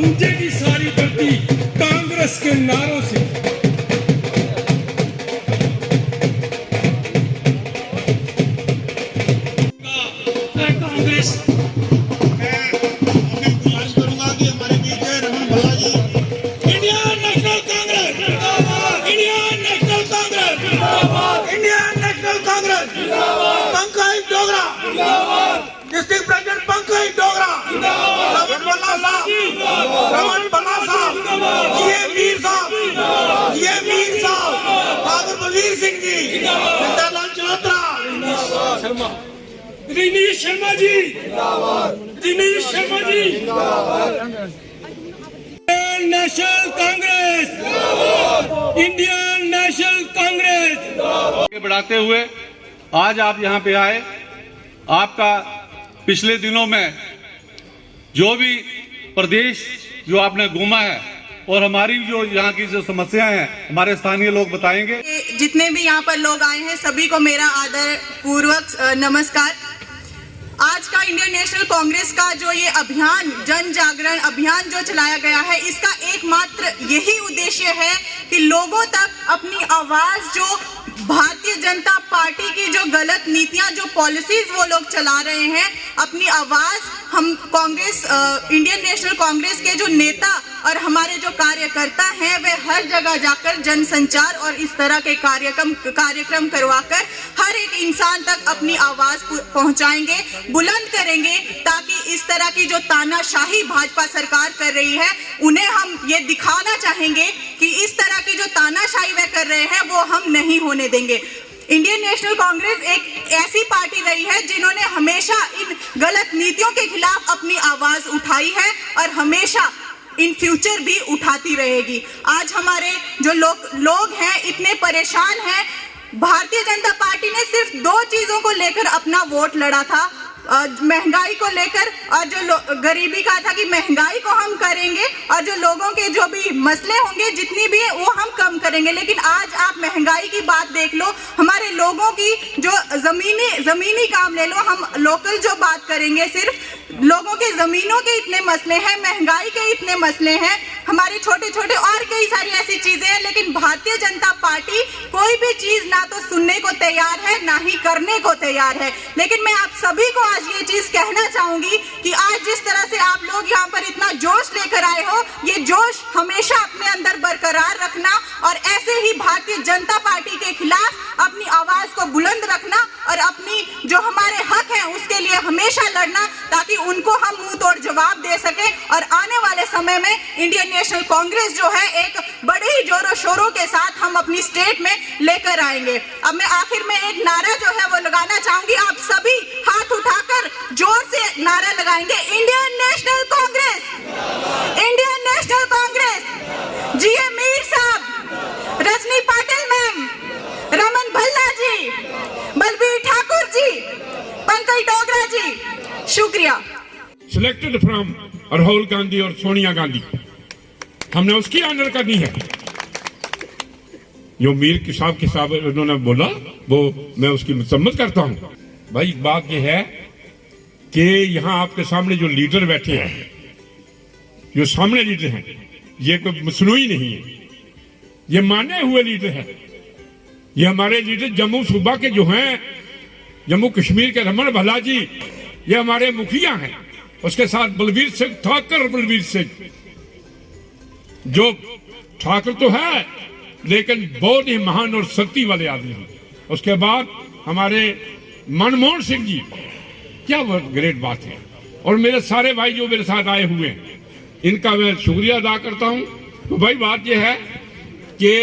गूंजेगी सारी धरती कांग्रेस के नारों से। Congress district president Pankaj Dogra, Raman Balla sahab, GA Mir sahab, Thakur Balvir Singh ji, Lal Chaudhra, Dinesh Sharma ji, Dinesh Sharma ji, national Congress, Indian national Congress बढ़ाते हुए आज आप यहाँ पे आए। आपका पिछले दिनों में जो भी प्रदेश जो आपने घूमा है और हमारी जो यहाँ की जो समस्याएं हैं हमारे स्थानीय लोग बताएंगे। जितने भी यहाँ पर लोग आए हैं सभी को मेरा आदर पूर्वक नमस्कार। आज का इंडियन नेशनल कांग्रेस का जो ये अभियान, जन जागरण अभियान जो चलाया गया है, इसका एकमात्र यही उद्देश्य है कि लोगों तक अपनी आवाज, जो भारतीय जनता पार्टी की जो गलत नीतियां, जो पॉलिसीज वो लोग चला रहे हैं, अपनी आवाज हम कांग्रेस, इंडियन नेशनल कांग्रेस के जो नेता और हमारे जो कार्यकर्ता हैं वे हर जगह जाकर जनसंचार और इस तरह के कार्यक्रम करवाकर हर एक इंसान तक अपनी आवाज पहुंचाएंगे, बुलंद करेंगे, ताकि इस तरह की जो तानाशाही भाजपा सरकार कर रही है उन्हें हम ये दिखाना चाहेंगे कि इस तरह की जो तानाशाही वे कर रहे हैं वो हम नहीं होने देंगे। इंडियन नेशनल कांग्रेस एक ऐसी पार्टी रही है जिन्होंने हमेशा इन गलत नीतियों के खिलाफ अपनी आवाज उठाई है और हमेशा इन फ्यूचर भी उठाती रहेगी। आज हमारे जो लोग हैं इतने परेशान हैं। भारतीय जनता पार्टी ने सिर्फ 2 चीजों को लेकर अपना वोट लड़ा था, महंगाई को लेकर और जो गरीबी का था कि महंगाई को हम करेंगे और जो लोगों के जो भी मसले होंगे जितनी भी है वो हम कम करेंगे। लेकिन आज आप महंगाई की बात देख लो, हमारे लोगों की जो जमीनी काम ले लो, हम लोकल जो बात करेंगे, सिर्फ लोगों के जमीनों के इतने मसले हैं, महंगाई के इतने मसले हैं, हमारे छोटे छोटे और कई सारी ऐसी चीजें हैं। लेकिन भारतीय जनता पार्टी कोई भी चीज ना तो सुनने को तैयार है ना ही करने को तैयार है। लेकिन मैं आप सभी को आज ये चीज कहना चाहूंगी कि आज जिस तरह से आप लोग यहाँ पर इतना जोश लेकर आए हो, ये जोश हमेशा अपने अंदर बरकरार रखना और ऐसे ही भारतीय जनता पार्टी के खिलाफ अपनी आवाज को बुलंद रखना और अपनी जो हमारे हक हैं उसके लिए हमेशा लड़ना, ताकि उनको हम मुंह तोड़ जवाब दे सके और आने वाले समय में इंडियन नेशनल कांग्रेस जो है एक बड़े ही जोरों शोरों के साथ हम अपनी स्टेट में लेकर आएंगे। अब मैं आखिर में एक नारा जो है वो लगाना चाहूंगी, आप सभी हाथ उठाकर जोर से नारा लगाएंगे, Indian national Congress, Indian national Congress. GA Mir sahab, Rajni Patil ma'am, Raman Bhalla ji, Balbir Thakur ji, Pankaj Dogra ji, शुक्रिया। सिलेक्टेड फ्रॉम राहुल गांधी और सोनिया गांधी, हमने उसकी ऑनर करनी है। जो मीर के साहब उन्होंने बोला वो मैं उसकी मसम्मत करता हूं। भाई बात यह है कि यहां आपके सामने जो लीडर बैठे हैं, जो सामने लीडर हैं, ये कोई मसनूई नहीं है, ये माने हुए लीडर हैं। ये हमारे लीडर जम्मू सूबा के जो हैं, जम्मू कश्मीर के रमन भल्ला जी, ये हमारे मुखिया हैं। उसके साथ बलवीर सिंह, ठाकुर बलवीर सिंह, जो ठाकुर तो है लेकिन बहुत ही महान और शक्ति वाले आदमी हैं। उसके बाद हमारे मनमोहन सिंह जी, क्या ग्रेट बात है। और मेरे सारे भाई जो मेरे साथ आए हुए हैं, इनका मैं शुक्रिया अदा करता हूं। तो भाई बात यह है कि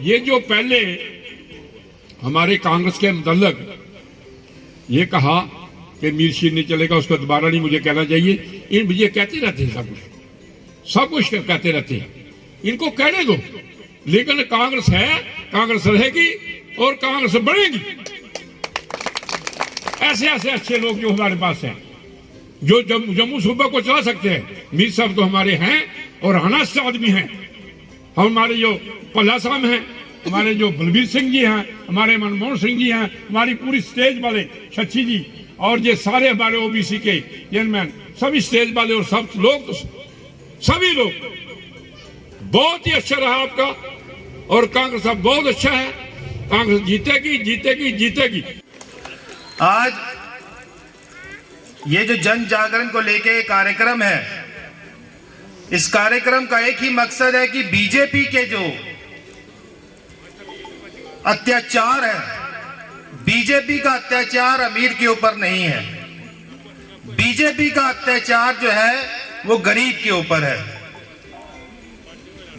ये जो पहले हमारे कांग्रेस के मतलब ये कहा कि मीर शीर नहीं चलेगा, उसको दोबारा नहीं मुझे कहना चाहिए। इन मुझे कहते रहते हैं सब कुछ कहते रहते हैं, इनको कहने दो। लेकिन कांग्रेस है, कांग्रेस रहेगी और कांग्रेस बढ़ेगी। ऐसे ऐसे अच्छे लोग जो हमारे पास हैं, जो जम्मू सूबा को चला सकते हैं। मीर साहब तो हमारे हैं और हनास आदमी हैं। हमारे जो पल्ला साहब हैं, हमारे जो बलबीर सिंह जी हैं, हमारे मनमोहन सिंह जी हैं, हमारी पूरी स्टेज वाले शशि जी और ये सारे हमारे ओबीसी के चेयरमैन, सभी स्टेज वाले और सब लोग सभी लोग, बहुत ही अच्छा रहा आपका। और कांग्रेस साहब बहुत अच्छा है, कांग्रेस जीतेगी जीतेगी जीतेगी। आज ये जो जन जागरण को लेके कार्यक्रम है, इस कार्यक्रम का एक ही मकसद है कि बीजेपी के जो अत्याचार है, बीजेपी का अत्याचार अमीर के ऊपर नहीं है, बीजेपी का अत्याचार जो है वो गरीब के ऊपर है।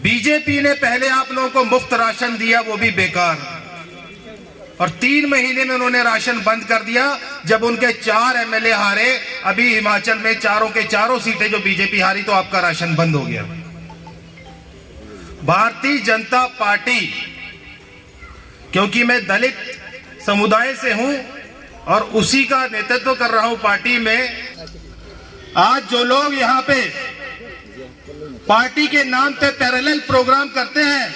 बीजेपी ने पहले आप लोगों को मुफ्त राशन दिया, वो भी बेकार, और 3 महीने में उन्होंने राशन बंद कर दिया। जब उनके 4 एमएलए हारे, अभी हिमाचल में चारों के चारों सीटें जो बीजेपी हारी, तो आपका राशन बंद हो गया। भारतीय जनता पार्टी, क्योंकि मैं दलित समुदाय से हूं और उसी का नेतृत्व कर रहा हूं पार्टी में, आज जो लोग यहां पे पार्टी के नाम पे पैरेलल प्रोग्राम करते हैं,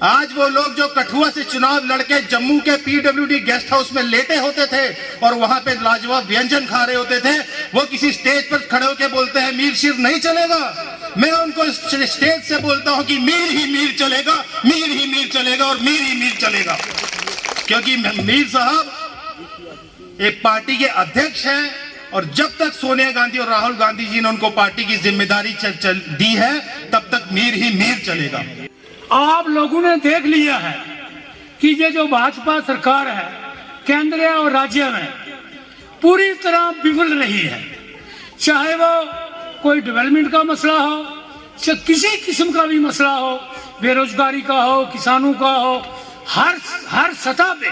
आज वो लोग जो कठुआ से चुनाव लड़के जम्मू के पीडब्ल्यूडी गेस्ट हाउस में लेटे होते थे और वहां पे लाजवाब व्यंजन खा रहे होते थे, वो किसी स्टेज पर खड़े होकर बोलते हैं मीर शिर नहीं चलेगा। मैं उनको स्टेज से बोलता हूं कि मीर ही मीर चलेगा, मीर ही मीर चलेगा और मीर ही मीर चलेगा। क्योंकि मीर साहब एक पार्टी के अध्यक्ष हैं और जब तक सोनिया गांधी और राहुल गांधी जी ने उनको पार्टी की जिम्मेदारी दी है, तब तक मीर ही मीर चलेगा। आप लोगों ने देख लिया है कि ये जो भाजपा सरकार है केंद्र और राज्य में पूरी तरह विफल रही है, चाहे वो कोई डेवलपमेंट का मसला हो, चाहे किसी किस्म का भी मसला हो, बेरोजगारी का हो, किसानों का हो, हर सतह पे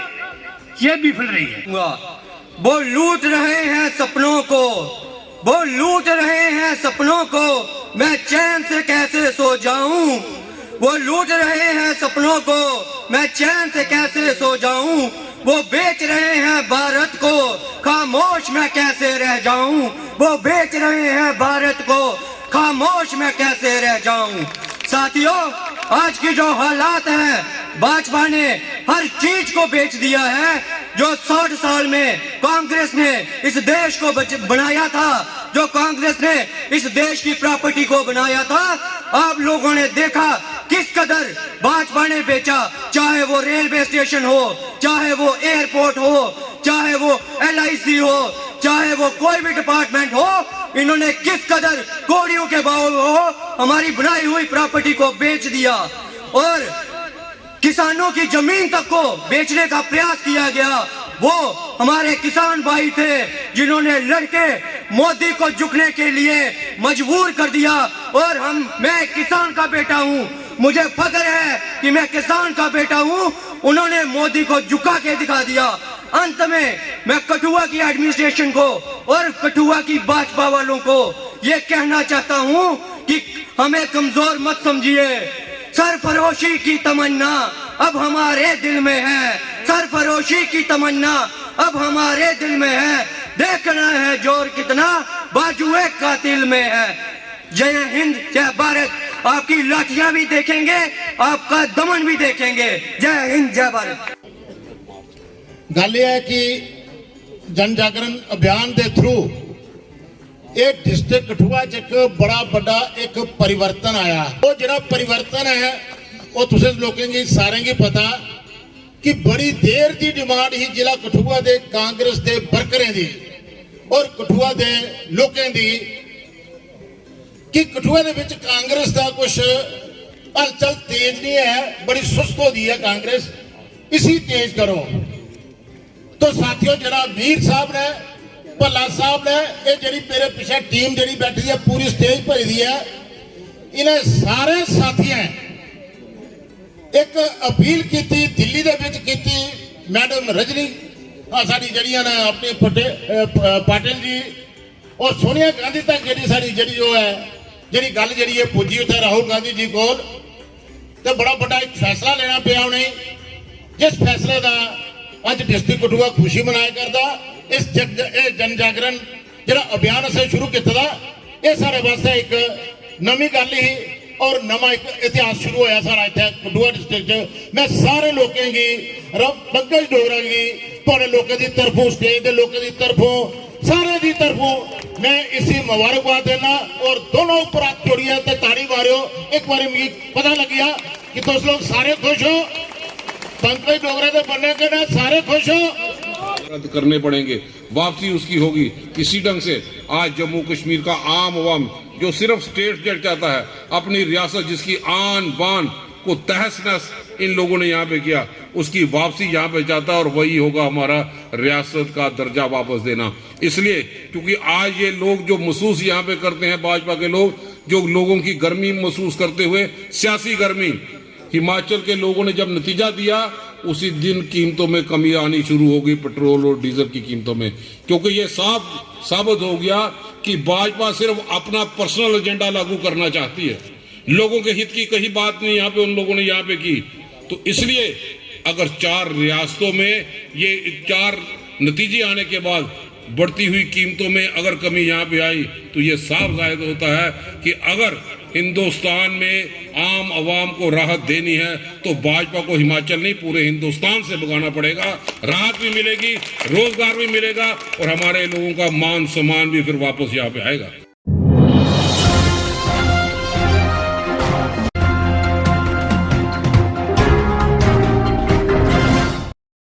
ये विफल रही है। वो लूट रहे हैं सपनों को, वो लूट रहे हैं सपनों को, मैं चैन से कैसे सो जाऊं। वो लूट रहे हैं सपनों को, मैं चैन से कैसे सो जाऊं। वो बेच रहे हैं भारत को, खामोश मैं कैसे रह जाऊं। वो बेच रहे हैं भारत को, खामोश मैं कैसे रह जाऊं। साथियों, आज की जो हालात है, भाजपा ने हर चीज को बेच दिया है। जो 60 साल में कांग्रेस ने इस देश को बनाया था, जो कांग्रेस ने इस देश की प्रॉपर्टी को बनाया था, आप लोगों ने देखा किस कदर भाजपा ने बेचा। चाहे वो रेलवे स्टेशन हो, चाहे वो एयरपोर्ट हो, चाहे वो LIC हो, चाहे वो कोई भी डिपार्टमेंट हो, इन्होंने किस कदर कौड़ियों के भाव हो हमारी बनाई हुई प्रॉपर्टी को बेच दिया। और किसानों की जमीन तक को बेचने का प्रयास किया गया। वो हमारे किसान भाई थे जिन्होंने लड़के मोदी को झुकने के लिए मजबूर कर दिया। और मैं किसान का बेटा हूँ, मुझे फख्र है कि मैं किसान का बेटा हूँ। उन्होंने मोदी को झुका के दिखा दिया। अंत में मैं कठुआ की एडमिनिस्ट्रेशन को और कठुआ की भाजपा वालों को ये कहना चाहता हूँ कि हमें कमजोर मत समझिए। सरफरोशी की तमन्ना अब हमारे दिल में है, सरफरोशी की तमन्ना अब हमारे दिल में है। देखना है जोर कितना बाजुए कातिल में है। जय हिंद, जय भारत। आपकी लाठियां भी देखेंगे, आपका दमन भी देखेंगे। जय हिंद, जय भारत। गल यह है कि जन जागरण अभियान के थ्रू एक डिस्ट्रिक्ट कठुआ च एक बड़ा बड़ा एक परिवर्तन आया। वो जो परिवर्तन है वो तुझे लोगों की सारे की पता कि बड़ी देर की डिमांड ही जिला कठुआ के कांग्रेस के वर्करें की और कठुआ के लोगों की कि कठुआ के विच कांग्रेस का कुछ हलचल तेज नहीं है, बड़ी सुस्त हो गई है कांग्रेस, इसी तेज करो। तो साथियों, जरा मीर साहब ने, भला साहब ने, ये जी मेरे पीछे टीम जी बैठी है पूरी स्टेज भरी दी है, इन्हें सारे साथियों एक अपील की दिल्ली दे विच की। मैडम रजनी साड़ी जड़ियां ने अपनी पाटिल जी और सोनिया गांधी तक जी साड़ी जी जो है जी गल जी पुजी उत्थे राहुल गांधी जी को, तो बड़ा बड़ा एक फैसला लेना पिया उन्हें, जिस फैसले का अज डिस्ट्रिक्ट कठुआ खुशी मनाया करता। इस जन जागरण जो अभियान असें शुरू किया, ये सारे वास्ते एक नवी गल ही और नवा एक इतिहास शुरू होया सारा इत्थे कठुआ डिस्ट्रिक्ट। मैं सारे लोगों की पंकज डोगरा की थोड़े लोगों की तरफों, स्टेज के लोगों की तरफों सारे की तरफों मैं इसी मुबारकबाद देना और दोनों ऊपर हाथ जोड़िए ते ताड़ी मारियो। एक बार मुझे पता लग गया कि तुम लोग सारे खुश हो, पंकज डोगरा के बनने के ना सारे खुश हो। रद्द करने पड़ेंगे, वापसी उसकी होगी किसी ढंग से। आज जम्मू कश्मीर का आम अवाम जो सिर्फ स्टेट जेट चाहता है, अपनी रियासत जिसकी आन बान को तहस नहस इन लोगों ने यहाँ पे किया, उसकी वापसी यहाँ पे चाहता है और वही होगा हमारा रियासत का दर्जा वापस देना। इसलिए क्योंकि आज ये लोग जो महसूस यहाँ पे करते हैं, भाजपा के लोग जो लोगों की गर्मी महसूस करते हुए, सियासी गर्मी, हिमाचल के लोगों ने जब नतीजा दिया उसी दिन कीमतों में कमी आनी शुरू हो गई, पेट्रोल और डीजल की कीमतों में, क्योंकि ये साबित हो गया कि भाजपा सिर्फ अपना पर्सनल एजेंडा लागू करना चाहती है। लोगों के हित की कहीं बात नहीं यहाँ पे उन लोगों ने यहाँ पे की। तो इसलिए अगर 4 रियासतों में ये 4 नतीजे आने के बाद बढ़ती हुई कीमतों में अगर कमी यहाँ पे आई, तो ये साफ जाहिर होता है कि अगर हिंदुस्तान में आम आवाम को राहत देनी है तो भाजपा को हिमाचल नहीं पूरे हिंदुस्तान से भगाना पड़ेगा। राहत भी मिलेगी, रोजगार भी मिलेगा और हमारे लोगों का मान सम्मान भी फिर वापस यहाँ पे आएगा।